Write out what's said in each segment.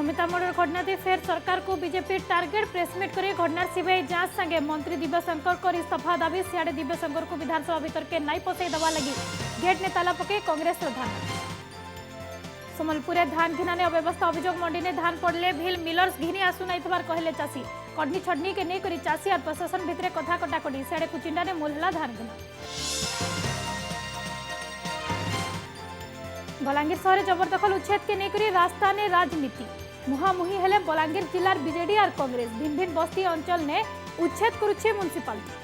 Mamita murder घटना दे फेर सरकार को बीजेपी टार्गेट प्रेसमिट करे घटनार सीबीआई जांच संगे मंत्री दिव्यशंकर को इस्तीफा दाबी सियाड़े दिव्यशंकर को विधानसभा भीतर के नाई पसई दवा लगी गेट ने ताला पके कांग्रेस धान समलपुर धान घिना ने अव्यवस्था अभियोग मंडी ने धान पड़ले भिल मिलर्स घिनी आसु नहीं कहले चाषी कड़नी छड़नी के नहीं करी चाषी और प्रशासन भितर कथा कटाकटी सियाड़े कुचिंडा ने मुल्ला धान घिना बलांगीर शहर जबरदखल उच्छेद के नेकरी रास्ता ने राजनीति मुहामुही हेले बलांगीर जिलार बीजेडी और कांग्रेस भिन्न भिन्न बस्ती अंचल ने उच्छेद करुछे म्युनिसिपालिटी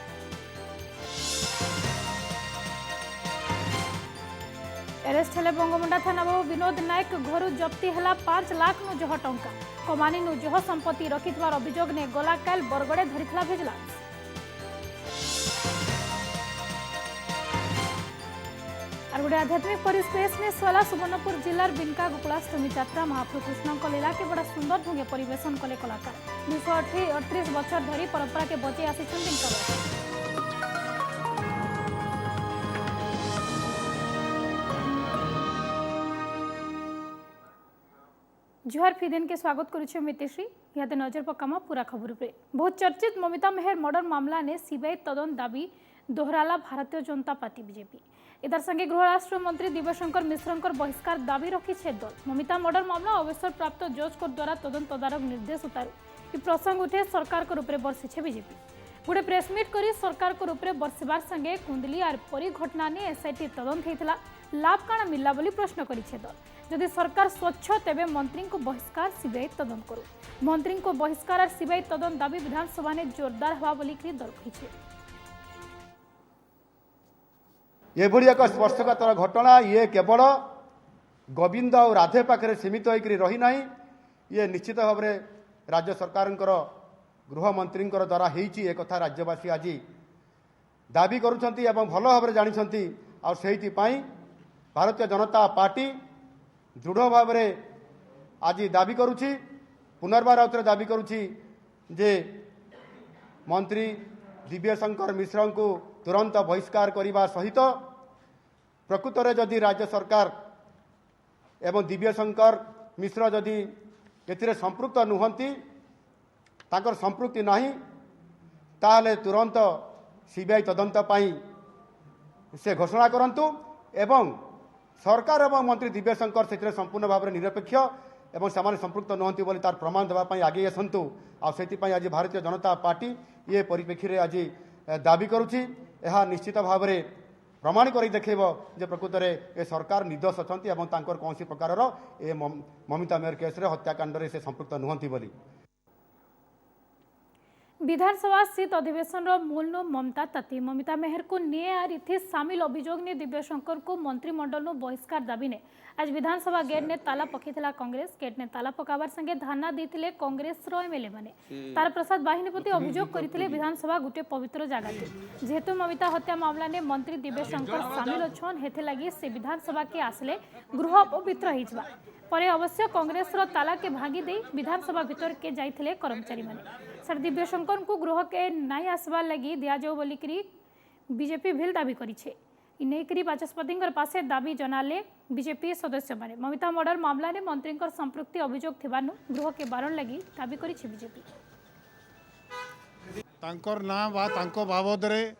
अरेस्ट हेले बंगमुंडा थाना बाबू विनोद नायक घर जप्ती हेला 5 लाख नु जह टंका कमानी नु जह संपत्ति रखिथवार अभियोग ने गला काल बरगड़े धरिथला भिजिलेंस और गोटे आध्यात्मिक परिवेश में सोला सुवर्णपुर जिलार बिनका गोकुलाष्टमी यात्रा महाप्रभु कृष्ण लीला के बड़ा सुंदर ढंगे परिवेशन कले कलाकार 238 वर्ष धरी परंपरा के बचे आसी जुहार फिदेन के स्वागत करुछे मितेश्री यहाँ नजर पकामा पूरा खबर पे बहुत चर्चित ममिता मेहर मर्डर मामला ने सीबीआई तदंत दाबी दोहराला भारतीय जनता पार्टी बीजेपी इधर संगे गृह राष्ट्र मंत्री दिव्यशंकर मिश्रंकर बहिष्कार दाबी रखी दल ममिता मर्डर मामला अवसर प्राप्त जज कोर्ट द्वारा तदंत तदारक निर्देश उतारू प्रसंग उठे सरकार को रूप बर्षिछे बीजेपी गोटे प्रेसमिट कर सरकार को रूप बर्षिबार संगे कुंडली और परी घटना ने एसआईटी तदंत होता लाभ काण मिलला बोली प्रश्न करिछे दल जदि सरकार स्वच्छ तेबे मंत्री को बहिष्कार सीबीआई तदंत करू मंत्री को बहिष्कार और सीबीआई तदंत दाबी विधानसभा ने जोरदार हवा बोली दल कही ये एक स्पर्शकातर घटना ये केवल गोविंद और राधे पाखे सीमित होकर रही ना ये निश्चित भाव में राज्य सरकार गृह मंत्री द्वारा होती एक कथा राज्यवासी आज दाबी करुँच भल भाव में जानते और से भारतीय जनता पार्टी दृढ़ भाव में आज दाबी करुँची पुनर्बार आउे दाबी करुँची जे मंत्री दिव्यशंकर मिश्र को तुरंत बहिष्कार करने सहित प्रकृत में जदि राज्य सरकार एवं दिव्यशंकर मिश्र जदि ए संपृक्त नुहति ताकर संपृक्ति नहीं ताहले तुरंत सीबीआई तदंत पाई से घोषणा करंतु एवं सरकार एवं मंत्री दिव्यशंकर से संपूर्ण भाव में निरपेक्ष एवं से संपृक्त नुहति बोली तार प्रमाण देवाई आगे आसतु आपाई आज भारतीय जनता पार्टी ये परिप्रेक्षी में आज दाबी करुँची यह निश्चित भाव में प्रमाण कर देखेब जे प्रकृत में ए सरकार निर्दोष अच्छा कौन प्रकार ममिता मेयर केस हत्याकांड से संपृक्त नुहति बोली विधानसभा शीत अधिवेशन मूल ममता ताती ममिता मेहर को न्याय इथे सामिल अभियोग ने दिव्यशंकर को मंत्रिमंडल बहिष्कार दाबी ने आज विधानसभा गेट ने ताला पकईला कांग्रेस गेट ने ताला पकाबार संगे धारणा देते कांग्रेस एमएलए माने तार प्रसाद बाहिनीपति अभियोग करते विधानसभा गोटे पवित्र जगह जेहेतु ममिता हत्या मामला ने मंत्री दिव्यशंकर सामिल अच्छन हेथे लगी से विधानसभा के आसले गृह अपवित्र होइछबा परे अवश्य कांग्रेस ताला के भांगी दे विधानसभा भीतर के जाइथिले कर्मचारी माने सर दिव्यशंकर को गृह के नाई आसबार लगी दिया जाओ बोलिकी बीजेपी भिल दाबी करिछे इनेकरी बाचस्पति पासे दाबी जनाले बीजेपी सदस्य माने ममिता मर्डर मामला ने मंत्री संपृक्ति अभियोग थिबानु गृह के बारण लगी दाबी करिछे बीजेपी तांकर ना बा तांको बाबद रे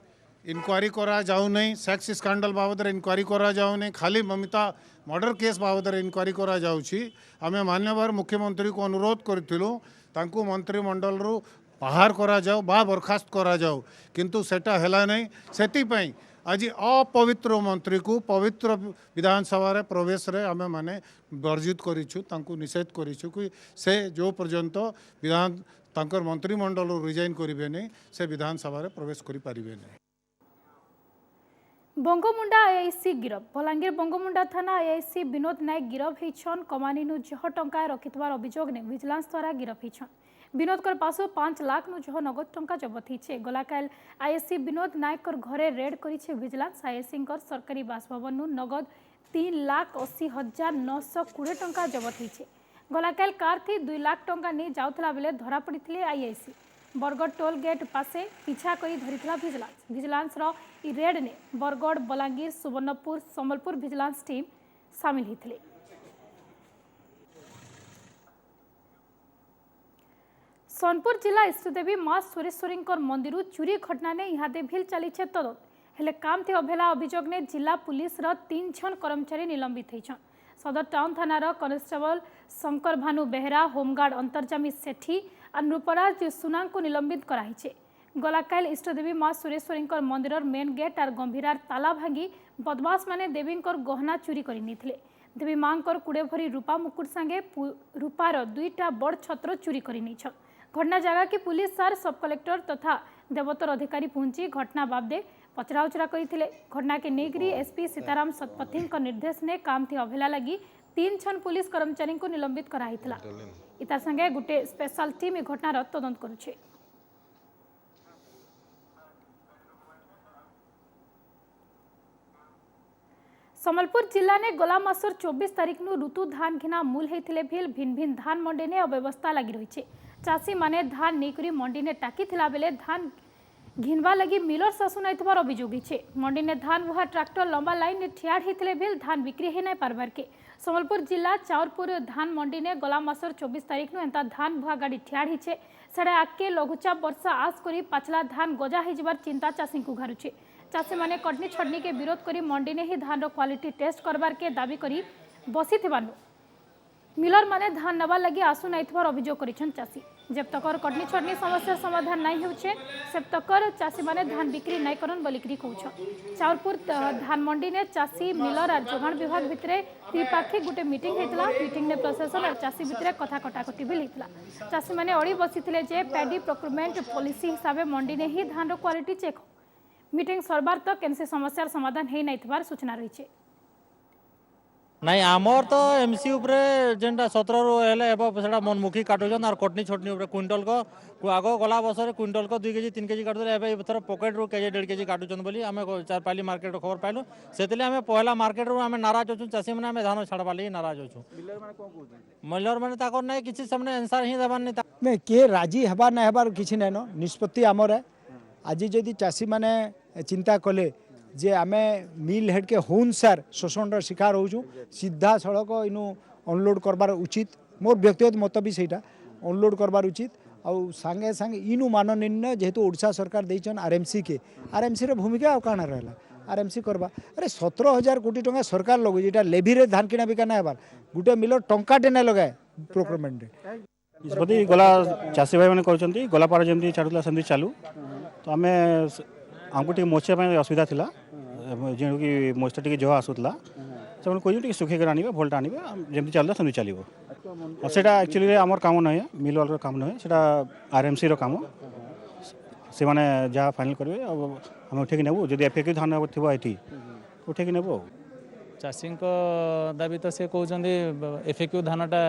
इनक्वारी करा जाऊ नहीं सेक्स स्कैंडल बाबद रे इनक्वारी करा जाऊ नहीं खाली ममिता मर्डर केस बाबद रे इनक्वारी करा जाउछि आमे माननीय मुख्यमंत्री को अनुरोध करथिलु तांको मंत्रिमंडल रु बाहर करा जाओ बा बरखास्त करा जाओ किंतु सेटा हेला नहीं सेति पई आज अपवित्र मंत्री को पवित्र विधानसभा रे प्रवेश रे आमे माने वर्जित करिछु तांको निषेध करिछु कि से जो पर्यंत विधान तांकर मंत्रिमंडल रिजाइन करिवे नहीं से विधानसभा रे प्रवेश करि पारिबे नहीं बंगमुंडा आईआईसी गिरफ बलांगीर बंगमुंडा थाना आईआईसी विनोद नायक गिरफ होइछन कमानी नु जह टंका रखिथवार अभियोग ने विजिलेंस द्वारा गिरफ होइछन विनोद कर पासो 5 लाख नु जह नगद टंका जब्त होइछे गलाकाल आईआईसी विनोद नायक कर घरे रेड करिछे विजिलेंस आईआईसी कर सरकारी बासभवन नु नगद 3,80,920 टंका जब्त होइछे गलाकाल कार थी 2 लाख टंका नहीं जाउथला बेले धरा पड़िथिले आईआईसी बरगढ़ टोल गेट पासे पीछा करी धरिथिला विजिलेंस रो इ रेड ने बरगढ़ बलांगीर सुवर्णपुर समलपुर विजिलेंस टीम सामिल होते सोनपुर जिला इष्टदेवी माँ सुरेश्वरी मंदिर चोरी घटना ने इहादे भी चली तदत हेले काम थे अवहेला अभियोग ने जिला पुलिस 3 जन कर्मचारी निलंबित होइछन। सदर टाउन थानार कनेस्टेबल शंकर भानु बेहरा, होमगार्ड अंतर्जामी सेठी और नृपराज सुना को निलंबित कराइछे। गलाकाइल इष्टदेवी माँ सुरेश्वरी मंदिर मेन गेट और गंभीरार ताला भांगी बदमाश माने देवी गहना चोरी कर देवी माँ 20 भरी रूपा मुकुट संगे रूपार 2टा बड़ छत्र चोरी कर घटना जगह की पुलिस सार सब कलेक्टर तथा देवतर अधिकारी पहुंची घटना बाबदे पचराउचरा करते। घटना के नेगरी एसपी सीताराम शतपथी निर्देश ने काम थी अवहेला लगी 3 जन पुलिस कर्मचारी को निलंबित कराइथिला। इता संगे गुटे स्पेशल टीम ए घटनार तदंत करुछे। सम्बलपुर जिला ने गला मासर 24 तारीख नु ऋतु धान घिना मूल होते भी भिन्न भिन्न धान मंडी ने अव्यवस्था लगी रही। चाषी माने धान नेकरी मंडी ने टाकी बेले धान घिनवा लगी मिलर शासु नाइथबार अभियोग है। मंडी ने धान बुहा ट्रैक्टर लंबा लाइन ने ठियाड़ होते भी धान बिक्री है नहीं पारबार के। सम्बलपुर जिला चाउरपुर धान मंडी ने गला मासर 24 तारीख नु एंता धान बुहा गाड़ी ठियाड़ होचे। साढ़े आगे लघुचाप वर्षा आस करी पाचला धान गजा हो चिंता चाषी को घारुचे। चाषी माने कटनी छटनी के विरोध करी मंडी ने ही धान क्वालिटी टेस्ट करबार के दाबी करी बसी मिलर माने धान नवा लगी आसु नाइथबार अभियोग करिछन चाषी। जब तक कटनी छटनी समस्या समाधान नहीं होछे सेब तक चाषी माने धान बिक्री नहीं करन बलिक्री कहउछ। चाउरपुर धान मंडी ने चाषी मिलर और जोगाण विभाग भितरे त्रिपाक्षिक गुटे मीटिंग हेतला। मीटिंग ने प्रशासन और चाषी भितरे कथा कटाकटी भी हेतला। चाषी माने अड़ी बसिथिले जे पैडी प्रोक्योरमेंट पॉलिसी हिसाब से मंडी ने ही धान रो क्वालिटी चेक मीटिंग सरबार तक कैसे समस्यार समाधान है नहीं थिबार सूचना रही। नहीं आमर तो एमसी उपरे जेनटा 17 रु हेले एबो सेटा मनमुखी काटुछन और कटनी छटनी उपरे क्विंटल को आगो गला बसरे क्विंटल को 2 केजी 3 केजी काटुले एबे एथर पॉकेट रु केजी 1.5 केजी काटुछन बोली आमे चारपाली मार्केट खबर पाइलु। सेतले आमे पहला मार्केट रु आमे नाराज होछु। चासी माने आमे धान छाड़बाली नाराज होछु। मिलर माने ताकर नै किछि सामने आंसर ही दबान नै के राजी हेबा नै हेबार किछि नै न निष्पत्ति आमर है। आज जदि चाषी माने चिंता कले जे आमे मिल हेड के हुनसार शोषण शिकार होचु सीधा सड़क इनु अनलोड करबार उचित मोर व्यक्तिगत मत भी सेटा अनलोड करबार उचित आउ संगे संगे इनु माननीय जेहेतु ओडिशा सरकार देइछन आरएमसी के आरएमसी रे भूमिका काना रहला आरएमसी करबा। अरे 17,000 कोटी टंका सरकार लगो जेटा लेभी रे धान किना बिका ना हेबार गुटे मिलर टंकाटे ना लगाए प्रोक्योरमेंट रे निष्पत्ति गला चाषी भाई मैंने कहते गला पार जमी छाड़ूला सेमती चालू तो आम आमको टे मोचा असुविधा था जो कि मोचा टे जह आसूला से कह सुखेक आने भोल्टा आने जमी चलता सेमती चलो और सेटा एक्चुअली आमर काम नुहे मिल वाल काम नुहे से आरएमसी रो काम से मैंने जहाँ फाइनल करेंगे आम उठेक नेबू जब एफएक्यू धान थी उठेक नेबू। चाषी दाबी तो सी कहते एफएक्यू धानटा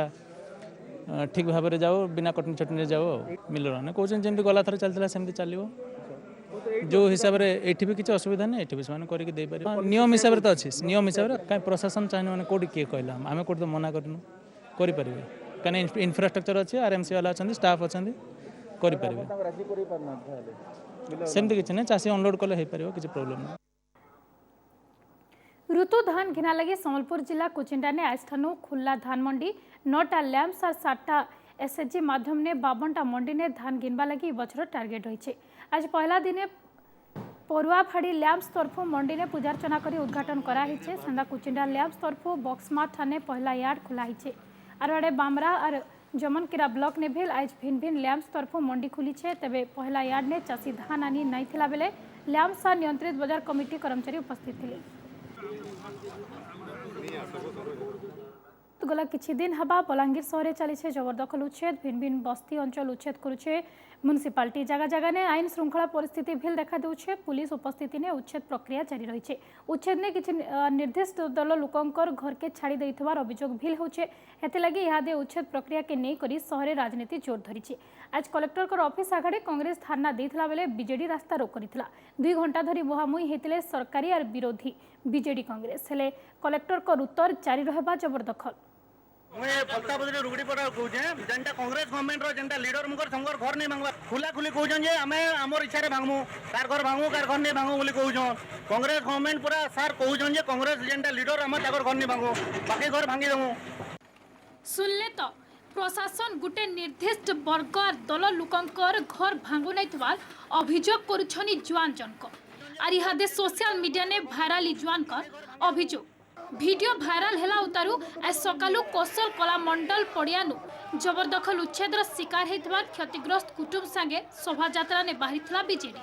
ठीक भाव में जाओ बिना कटनी छटनी जाओ मिलर मैंने कहते जमी गला थर चलता सेमती चलो जो हिसाब से ये भी किसी असुविधा नहीं ये भी से करके नियम हिसाब से तो अच्छे नियम हिसाब से कहीं प्रशासन चाहिए मैंने कौटी किए कहला आम कौट तो मना करनु करें कहीं इनफ्रास्ट्रक्चर अच्छे आरएमसी वाला अच्छा स्टाफ अच्छा करें सेमती किसी ना चाषी अनलोड कले हो पार किसी प्रोब्लेम नहीं। ऋतु धान घिना लगी सम्बलपुर जिला कुचिंडा ने आज ठानु खुला धान मंडी 9टा लैम्प्स और 7टा एसएचजी माध्यम ने 52टा मंडी ने धान घिनवा लगी बछर टार्गेट रही। आज पहला दिन परुआ फाड़ी लैम्प्स तरफ मंडी ने पूजार्चना कर उद्घाटन कराई। संदा कुचिंडा लैम्प्स तरफ बक्समा ठाने पहला यार्ड खुलाई। आरआड़े बामरा और जमनकिरा ब्लॉक ने भी आज भिन्न भिन्न लैम्प्स तरफ मंडी खुली है। तेबे पहला यार्ड ने चाषी धान आनी नहीं थिला बेले लैम्प्स और नियंत्रित बाजार कमिटी कर्मचारी उपस्थित थे। गला किछि दिन हवा बलांगीर सहरे चली जबरदखल उच्छेद भिन्न भिन्न बस्ती अंचल उच्छेद करुछे म्युनिसिपालिटी जगह जगह ने आईन श्रृंखला परिस्थिति भी देखा दूचे। पुलिस उपस्थिति ने उच्छेद प्रक्रिया जारी रही। उच्छेद ने किछि निर्दिष्ट दल लोकंकर घर के छाड़ी देइथबार अभियोग भी होचे। हेते लगी इहादे उच्छेद प्रक्रिया के नहीं करी सहरे राजनीति जोर धरी। आज कलेक्टर ऑफिस आगे कांग्रेस धारणा देइथला बेले बीजेडी रास्ता रोक करितला। 2 घंटा धरी मुहामुही हेतिले सरकारी और विरोधी बीजेडी कांग्रेस हेले कलेक्टर उत्तर जारी रहबा जबरदखल। मुझे फलता बदले रुगड़ी पड़ा कहूँ जेनटा कांग्रेस गवर्नमेंट रो जेनटा लीडर मुकर संगर घर नहीं मांगवा खुला खुली कहूँ जे आम आमर इच्छा भांगमु कार घर भांगू कार घर नहीं भांगू बोली कहूँ कांग्रेस गवर्नमेंट पूरा सार कहूँ जे कांग्रेस जेनटा लीडर आम घर नहीं भांगू बाकी घर भांगी देमु। सुनले तो प्रशासन गोटे निर्दिष्ट वर्ग दल लोकंकर घर भांगु नहीं अभियोग करुछनी जुआन जनक आर इहादे सोशल मीडिया ने भाइराल जुआन अभियोग वीडियो भाइराल हेला उतारू आज सकालू कौशल कला मंडल पड़ियानु जबरदखल उच्छेदर शिकार होइतबार क्षतिग्रस्त कुटुंब संगे शोभायात्रा ने बाहरी बीजेडी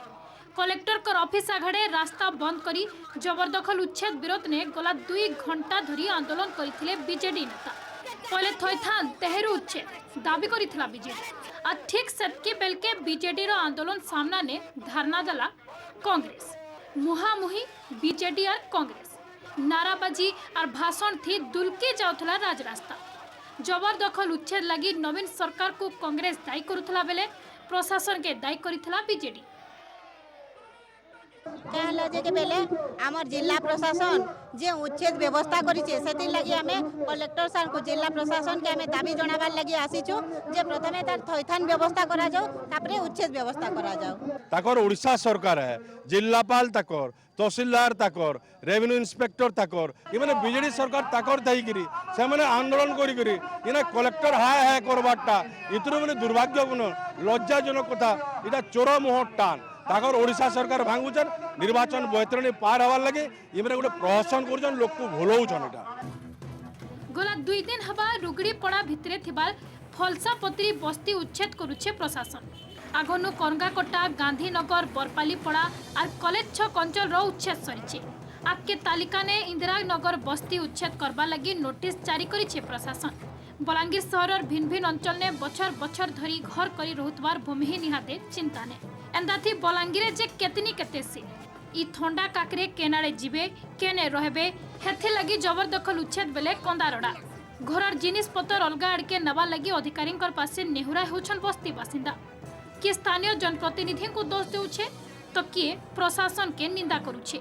कलेक्टर कर ऑफिस आघाड़े रास्ता बंद करी जबरदखल उच्छेद विरोध ने गला 2 घंटा धरी आंदोलन करथिले बीजेडी नेता पहले थैथान तेहरू उच्छेद दाबी करिथिला बीजेडी आ ठीक सेतकी बेलके बीजेडी रो आंदोलन सामना ने धारणा देला कांग्रेस मुहामुही बीजेडी और कांग्रेस नाराबाजी और भाषण थी दुलकी जाउथला राजरास्ता जबरदखल उच्छेद लगी नवीन सरकार को कांग्रेस दायी करुथला बेले प्रशासन के दायी करिथला बीजेडी कहला जे के बेले हमर जिला प्रशासन जे उच्छेद व्यवस्था करिছে सेति लागि हमें कलेक्टर सर को जिला प्रशासन के हमें दाबी जणाबार लागि आसीछु जे प्रथमे तार थैथान व्यवस्था करा जाओ तापरे उच्छेद व्यवस्था करा जाओ ताकर ओडिशा सरकार है जिलापाल ताकर तहसीलदार ताकर रेवेन्यू इंस्पेक्टर ताकर ये माने बीजेडी सरकार ताकर थाई करी से माने आंदोलन करी करी इना कलेक्टर हाय हाय करबाटा इतरो माने दुर्भाग्यपूर्ण लज्जाजनक कथा इटा चोर मोह टान ताकर ओडिशा सरकार भांगुचन निर्वाचन बैतरणी पार हवार लगे ये माने गोटे प्रहसन करछन लोक को भोलौछन एटा गला 2 दिन हवा रुगड़ी पड़ा भितरे थिबार फलसापत्री बस्ती उच्छेद करुछे प्रशासन आगनु करंगाकोटा गांधीनगर बरपाली पड़ा और कलेज 6 अंचल रो उच्छेद सरीचे आके तालिका ने इंदिरा नगर बस्ती उच्छेद करबा लगी नोटिस जारी करिछे प्रशासन बलांगीर शहर भिन्न भिन्न अंचल ने बछर बछर धरी घर करी रहुतबार भूमिहीन निहाते चिंता ने एंदाथी बलांगीर जे केतनी केते से ई थंडा काकरे केनाडे जीवे केने रहबे हेथि लगी जबरदखल उच्छेद बेले कंदारडा घरर जिनिस पतर अलगा आड़के नवा लगी अधिकारी पासे नेहुरा होछन बस्ती बासिंदा किए स्थानीय जनप्रतिनिधि को दोष देउछे तो किए प्रशासन के निंदा करुछे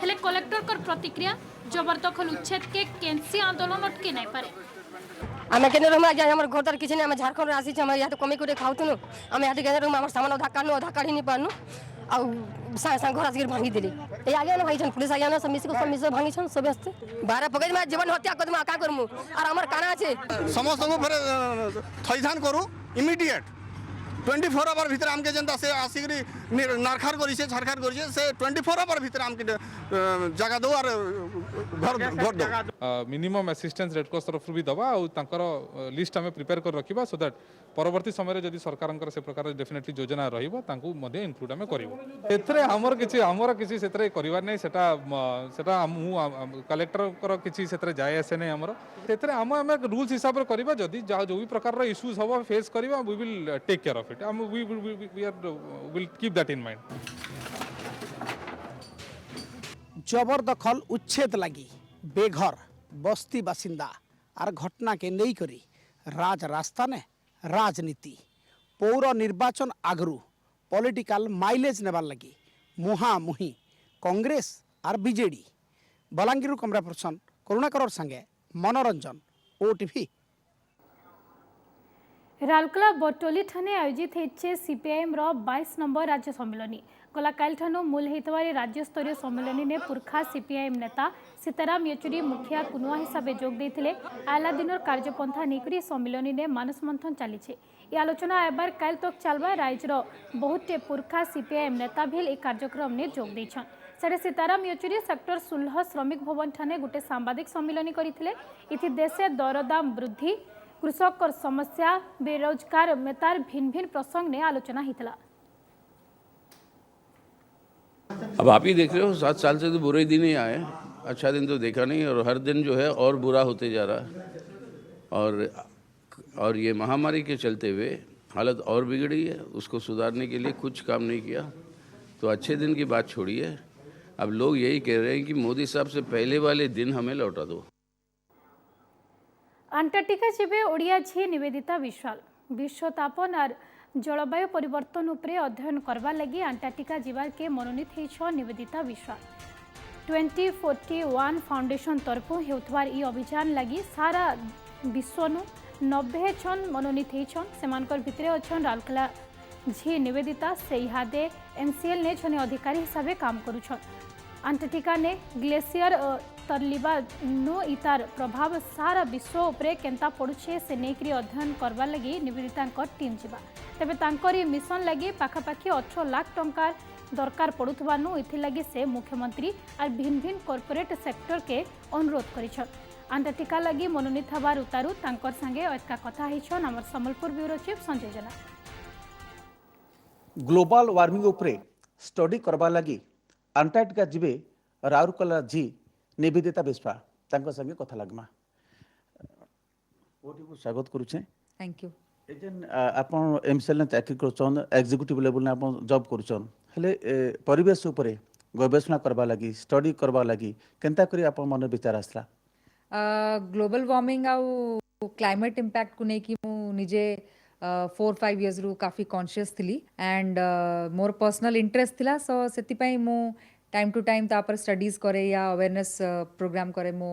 हेले कलेक्टर कर प्रतिक्रिया जबरदखल उच्छेद के केंसी आंदोलन अटके नहीं पारे आमे केने रहम आज्ञा हमर घर तर किछ नै हम झारखंड आसी हम या कमी कोटे खाउतनु हम या केने रहम हमर सामान आधा काढी नि पानु आ सा घर आसी भांगी देली ए आगे न भाई छन पुलिस आगे न सब मिस भांगी छन सब हस्ते 12 पकड़ में जीवन हत्या कर का करमु और हमर काना छे समस्त को फिर थैथान करू इमीडिएट 24 आवर भीतर हमके जनता से आसिकरी नारखार करी से झारखार करी से 24 आवर भीतर हमके जगह दो और घर दो मिनिमम असिस्टेंस रेड क्रॉस तरफ भी दबा और तांकर लिस्ट हमें प्रिपेयर कर रखिबा सो दैट परवर्ती समय जदि सरकारंकर से प्रकार डेफिनेटली योजना रहिबो तांकू मध्ये इंक्लूड हमें करबो एथरे हमर किछि सेतरे करिवार नै सेटा कलेक्टर कर किछि सेतरे जाय आसे नै हमर सेतरे हम रूल्स हिसाब रे करबा जदि जो भी प्रकार रो इश्यूज हबो फेस करबा we will take care of it we will keep that in mind जबरदखल उच्छेद लगी बेघर बस्ती बासिंदा आर घटना के नहीं करी राज रास्ता ने राजनीति पौर निर्वाचन आगरू पॉलिटिकल माइलेज नेबार लगी मुहामुही कांग्रेस आर बीजेडी बलांगीर कमरा पर्सन करुणाकर संगे मनोरंजन ओटीवी राउरकेला बटोली ठाणे आयोजित होइछे सीपीआईएम रो 22 नंबर राज्य सम्मेलन गला काल ठानु मूल हेतवारे राज्य स्तरीय सम्मेलन ने पुरखा सीपीआईएम नेता सीताराम येचुरी मुखिया कुनुआ हिसाब से जोग देथिले आला दिनर कार्यपंथा निकरी सम्मेलन ने मानस मंथन चलीछे ये आलोचना एबार काल तक चलबा राज्यर बहुते पुरखा सीपीआईएम नेता भी ए कार्यक्रम ने जोग दैछन साडे सीताराम येचुरी सेक्टर 16 श्रमिक भवन ठाणे गोटे सांबादिक सम्मेलन करथिले इथि देशे दरदाम वृद्धि कृषक समस्या बेरोजगार मेतार भिन्न भिन्न प्रसंग ने आलोचना हितला। अब आप ही देख रहे हो 7 साल से तो बुरे दिन ही आए अच्छा दिन तो देखा नहीं और हर दिन जो है और बुरा होते जा रहा है और ये महामारी के चलते हुए हालत और बिगड़ी है उसको सुधारने के लिए कुछ काम नहीं किया तो अच्छे दिन की बात छोड़िए अब लोग यही कह रहे हैं कि मोदी साहब से पहले वाले दिन हमें लौटा दो। अंटार्कटिका जीवे ओडिया झी निवेदिता विश्वाल विश्वतापन और जलवायु परिवर्तन उपरे अध्ययन करवा लगी अंटार्कटिका जीवार के मनोनीत होइछ निवेदिता विश्वाल 2041 फाउंडेशन तरफ हेउथवार ई अभियान लगी सारा विश्वनु 90 जन मनोनीत होइछन सेमानकर भितरे अछन राउरकेला झी निवेदिता से इहादे एमसीएल ने जने अधिकारी हिसाब से काम करुछन अंटार्कटिका ने ग्लेशियर तरलिबा नो इतार प्रभाव सारा विश्व उपरे केंता पड़ुछे से नेकरी अध्ययन करबा लगी निवेदिता टीम जिबा तेबे तांकरी मिशन लगी पाखापाखि 18 लाख टंकार दरकार पड़ुथबानु इथिलागी से मुख्यमंत्री और भिन्न भिन्न कॉर्पोरेट सेक्टर के अनुरोध करिछन। अंटार्कटिका लगी मनोनीत हबार उतारू तांकर संगे अटका कथा हिछन हमर संबलपुर ब्यूरो चीफ संजय जना। ग्लोबल वार्मिंग उपरे स्टडी करबा लगी अंटार्कटिका जिबे राउरकेला जी निवेदिता बिस्वा तांको संगे कथा लगमा ओटी को स्वागत करूछे। Thank you. एजन आपण एमसीएल ने चाकरी करछन एग्जीक्यूटिव लेवल ने आपण जॉब करछन हेले परिवेश उपरे गवेषणा करबा लगी स्टडी करबा लगी केनता करी आपण मन विचार आसला ग्लोबल वार्मिंग आउ क्लाइमेट इंपैक्ट को नेकी मु निजे 4-5 इयर्स रु काफी कॉन्शियस थिली एंड मोर पर्सनल इंटरेस्ट थिला सो सेति पई मु टाइम टू टाइम तापर स्टडीज करे या अवेयरनेस प्रोग्राम करे मो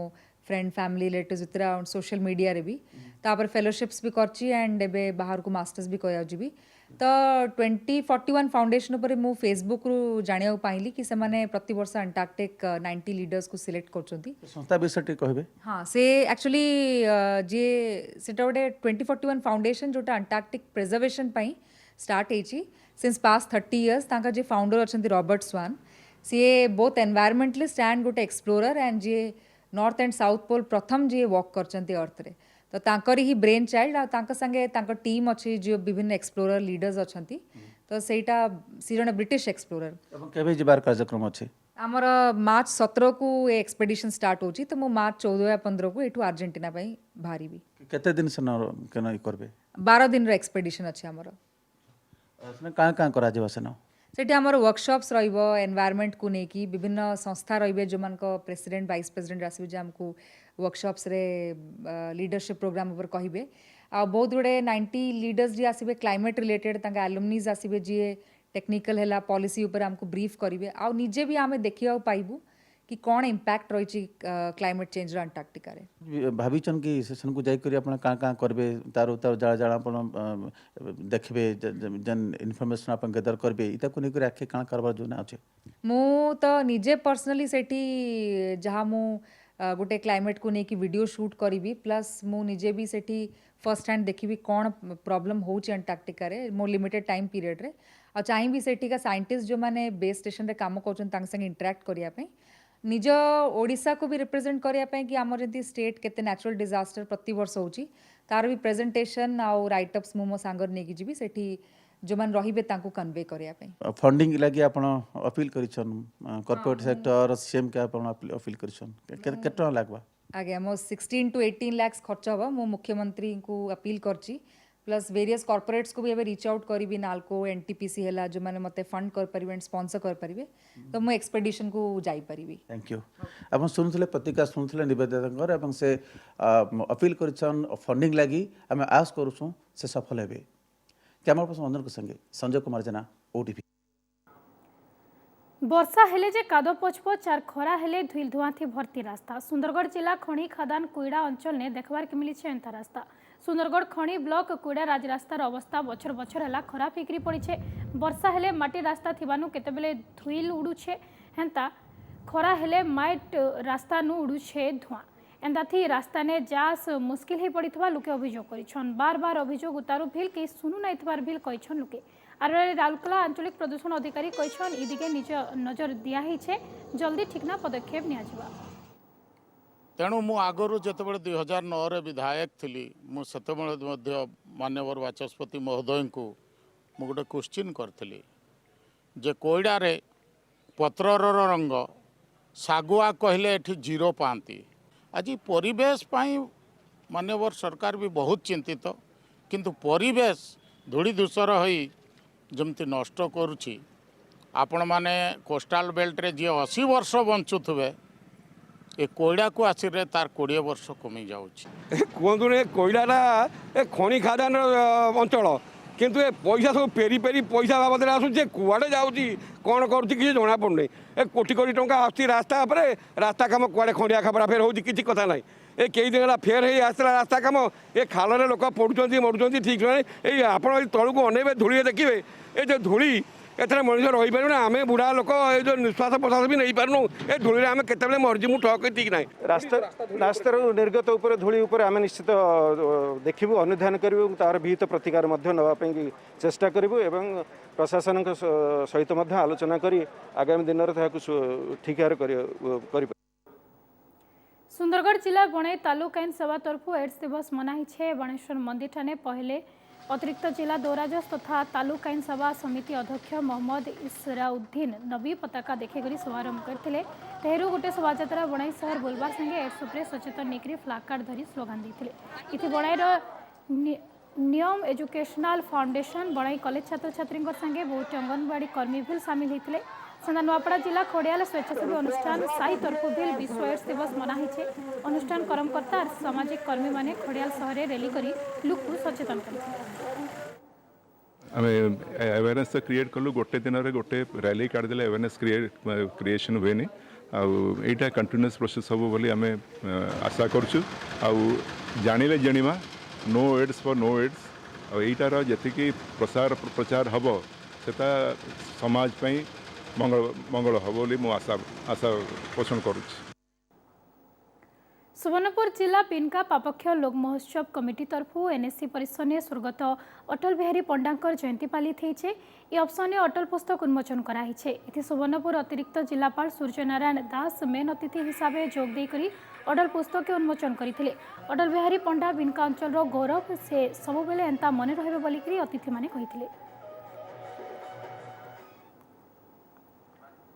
फ्रेंड फैमिली रिलेटिव्स वितरा ऑन सोशल मीडिया रे भी तापर फेलोशिप्स भी करची एंड एबे बाहर को मास्टर्स भी कया जीबी तो 2041 फाउंडेशन ऊपर मु फेसबुक रु जानिया पाइली कि से माने प्रति वर्ष अंटार्कटिक 90 लीडर्स को सिलेक्ट करचंती संस्था विषय कहबे। हाँ से एक्चुअली जे सेटा गोटे 2041 फाउंडेशन जोटा अंटार्कटिक प्रिजर्वेशन पई स्टार्ट हेची सिंस पास्ट 30 इयर्स ताका जे फाउंडर अछंती रॉबर्ट स्वान सी बोथ एनवायरमेंटलिस्ट एंड गोटे एक्सप्लोरर एंड जे नॉर्थ एंड साउथ पोल प्रथम जे वॉक करचंती अर्थ रे तो तांकर ही ब्रेन चाइल्ड आ तांका संगे तांका टीम अछि जो विभिन्न एक्सप्लोरर लीडर्स अछंती तो सेटा सी जने ब्रिटिश एक्सप्लोरर एवं केबे जिबार कार्यक्रम अछि हमर मार्च 17 को ए एक्सपेडिशन स्टार्ट होची तो मो मार्च 14 या 15 को एठू अर्जेंटीना पई भारी भी केते दिन से केना करबे 12 दिन रो एक्सपेडिशन अछि हमर असने का करा जेबा सेना सेठी हमर वर्कशॉप्स रहिबो एनवायरनमेंट को नेकी विभिन्न संस्था रहिबे जो मान को प्रेसिडेंट वाइस प्रेसिडेंट आसीबे जे हमको वर्कशॉप्स रे लीडरशिप प्रोग्राम ऊपर कहिबे आ बहुत गुडे 90 लीडर्स जे आसीबे क्लाइमेट रिलेटेड तांका एलुमनीज आसीबे जे टेक्निकल हैला पॉलिसी ऊपर हमको ब्रीफ करिवे आ निजे भी हमें देखिया पाइबू कि कौन इम्पैक्ट रही क्लाइमेट चेंज अंटार्कटिका रे भाविचन कि सेशन को जाई करी आपण का करबे तार उतार जाळा जाळा आपण देखबे जन इन्फॉर्मेशन आपण गदर करबे इता कोनी करे आखे का करबा जोना अछि मु तो निजे पर्सनली सेठी जहा मु गोटे क्लाइमेट को नेकी वीडियो शूट करी प्लस मु निजे भी सेठी फर्स्ट हैंड देखी कौन प्रॉब्लम होची अंटार्कटिका रे मोर लिमिटेड टाइम पीरियड रे आ चाहि भी सेठी का साइंटिस्ट जो माने बेस स्टेशन रे काम करछन तांग संग इंटरेक्ट करिया पे निज ओडिशा को भी रिप्रेजेंट करिया पे कि हमर जंती स्टेट केते नेचुरल डिजास्टर प्रति वर्ष होची तार भी प्रेजेंटेशन आ राइटअप्स मो सांगर नेकी जीबी सेठी जो मान रहिबे तांको कन्वे करिया पे फंडिंग लागि आपण अपील करिछन कॉर्पोरेट सेक्टर सीएम के आपण अपील करिछन केतना लागबा आगे मो 16 to 18 लाख खर्च हबो मो मुख्यमंत्री को अपील करची प्लस वेरियस कॉर्पोरेट्स को भी एबे रीच आउट करी नालको एनटीपीसी हैला जो माने मते फंड कर परिबे एंड स्पॉन्सर कर परिबे तो मो एक्सपेडिशन को जाई परिबे। थैंक यू आपण सुनथले प्रतिका सुनथले निवेदनकर एवं से अपील करिछन फंडिंग लागि हम आस करूछु से सफल हेबे। कैमरा पर्सन अंदर के संगे संजय कुमार जना ओटीपी। वर्षा हेले जे कादो पचपच आर खरा हेले धुइल धुआं थी भर्ती रास्ता सुंदरगढ़ जिला खणी खदान कुइडा अंचल ने देखबार के मिली छे एंता रास्ता सुंदरगढ़ खणी ब्लॉक कुइडा राज रास्तार अवस्था बछर बछर हला खराब फिक्री पड़ी छे वर्षा हेले माटी रास्ता थिबानु केतेबेले धुइल उडू छे हेंता खरा हेले माइट रास्ता नु उडू छे धुआं एंता थी रास्ता ने जास मुश्किल ही पड़ीथवा लोके अभियोग करिछन बार बार अभियोग उतारू भिल के सुनु नाइथबार भिल कहिछन लोके आर राउरकेला आंचलिक प्रदूषण अधिकारी कहिछन इदिके निज नजर दिया ही छे जल्दी ठिकना पदक्षेप निया जिबा तेणु मु आगरु जेतेबेले 2009 रे विधायक थिली मु सेतेबेले मध्य माननीय वाचस्पति महोदय को मु गोटे क्वेश्चन करथिली जे कोइडा रे पत्रर रंग सागुआ कहले एठी जीरो पांती आज परिवेश पाई माननीय सरकार भी बहुत चिंतित किंतु परिवेश धूड़ी धूसर होई जमती नष्ट करुछि आपण माने कोस्टाल बेल्ट रे जे 80 वर्ष बंचुथबे ए कोयडा को आसिरे तार 20 वर्ष कमी जाउछि कहतु कोयला ए खनि खादान अंचल किंतु ए पैसा सब पेरी पेरी पैसा बाबद आसुचे कुआडे जाउछि कौन करुछि किसी जना पड़ुनी ए कोटी कोटी टंका आसुछि रास्ता पर रास्ता काम कुआडे खंडिया खबरा फेर होछि किछि कथा नाही ए कई दिन फेर ही आसला रास्ता काम ए खाल लोक पड़ुं मरुं ठीक ना ये आप तलू अनेबे धूली देखिए ये जो धूली एथरे मनीष रही पारू ना आम बुढ़ा लोक ये जो निश्वास प्रश्वास भी नहीं पारूँ ए धूल आम केतबे मरजिमु ठक ठीक ना रास्तार निर्गत उपर धूली उपर आम निश्चित देखू अनुधान करूँ तार विहित प्रतिकार नापी चेष्टा करूँ एवं प्रशासन सहित आलोचना कर आगामी दिन में ठीक भाव सुंदरगढ़ जिला बणई तालुक आईन सभा तरफ एड्स दिवस मनाही छे। बाणेश्वर मंदिर ठाणे पहले अतिरिक्त जिला दौराजस तथा तालुक आईन सभा समिति अध्यक्ष मोहम्मद इसराउद्दीन नबी पताका देखिक शुभारंभ करते तेहरू गोटे शोभायात्रा बणई शहर बोलबार संगे एड्स उपरे सचेतन नेकरी फ्लाकार्ड धरी स्लोगान देते। इति बणईर नियम एजुकेशनल फाउंडेशन बणई कॉलेज छात्र छात्री संगे बहुत अंगनवाड़ी कर्मी भी सामिल होते। सदा नुआपड़ा जिला खोड़ियाल स्वेच्छासेवी अनुष्ठान साई तरफ भी विश्व एड्स दिवस मनाही छे। अनुष्ठान कर्मकर्ता और सामाजिक कर्मी माने खोड़ियाल शहर रैली करी लोक को सचेतन करथिले। आमे अवेयरनेस तो क्रिएट कलु गोटे दिन रे गोटे रैली काट देले अवेयरनेस क्रिएशन हुएनी आईटा कंटिन्यूअस प्रोसेस हम बोली आमे आशा करछु जानिले जणिमा no AIDS for no AIDS आईटार जतिकी प्रचार हम सेटा समाज पई मंगल हम बोली मु आशा पोषण करुछि। सुवर्णपुर जिला पिनका पापक्ष लोक महोत्सव कमिटी तरफ एनएससी परिसर ने स्वर्गत अटल बिहारी पंडांकर जयंती पालित होइछे। ए अवसर में अटल पुस्तक उन्मोचन कराइछे। इति सुवर्णपुर अतिरिक्त जिलापाल सूर्यनारायण दास मेन अतिथि हिसाब से जोग देकरी अटल पुस्तक उन्मोचन करथिले। अटल बिहारी पंडा बिनका अंचल गौरव से सबुबेले एंता मन रहिबे बोलिकरी अतिथि माने कहिथिले।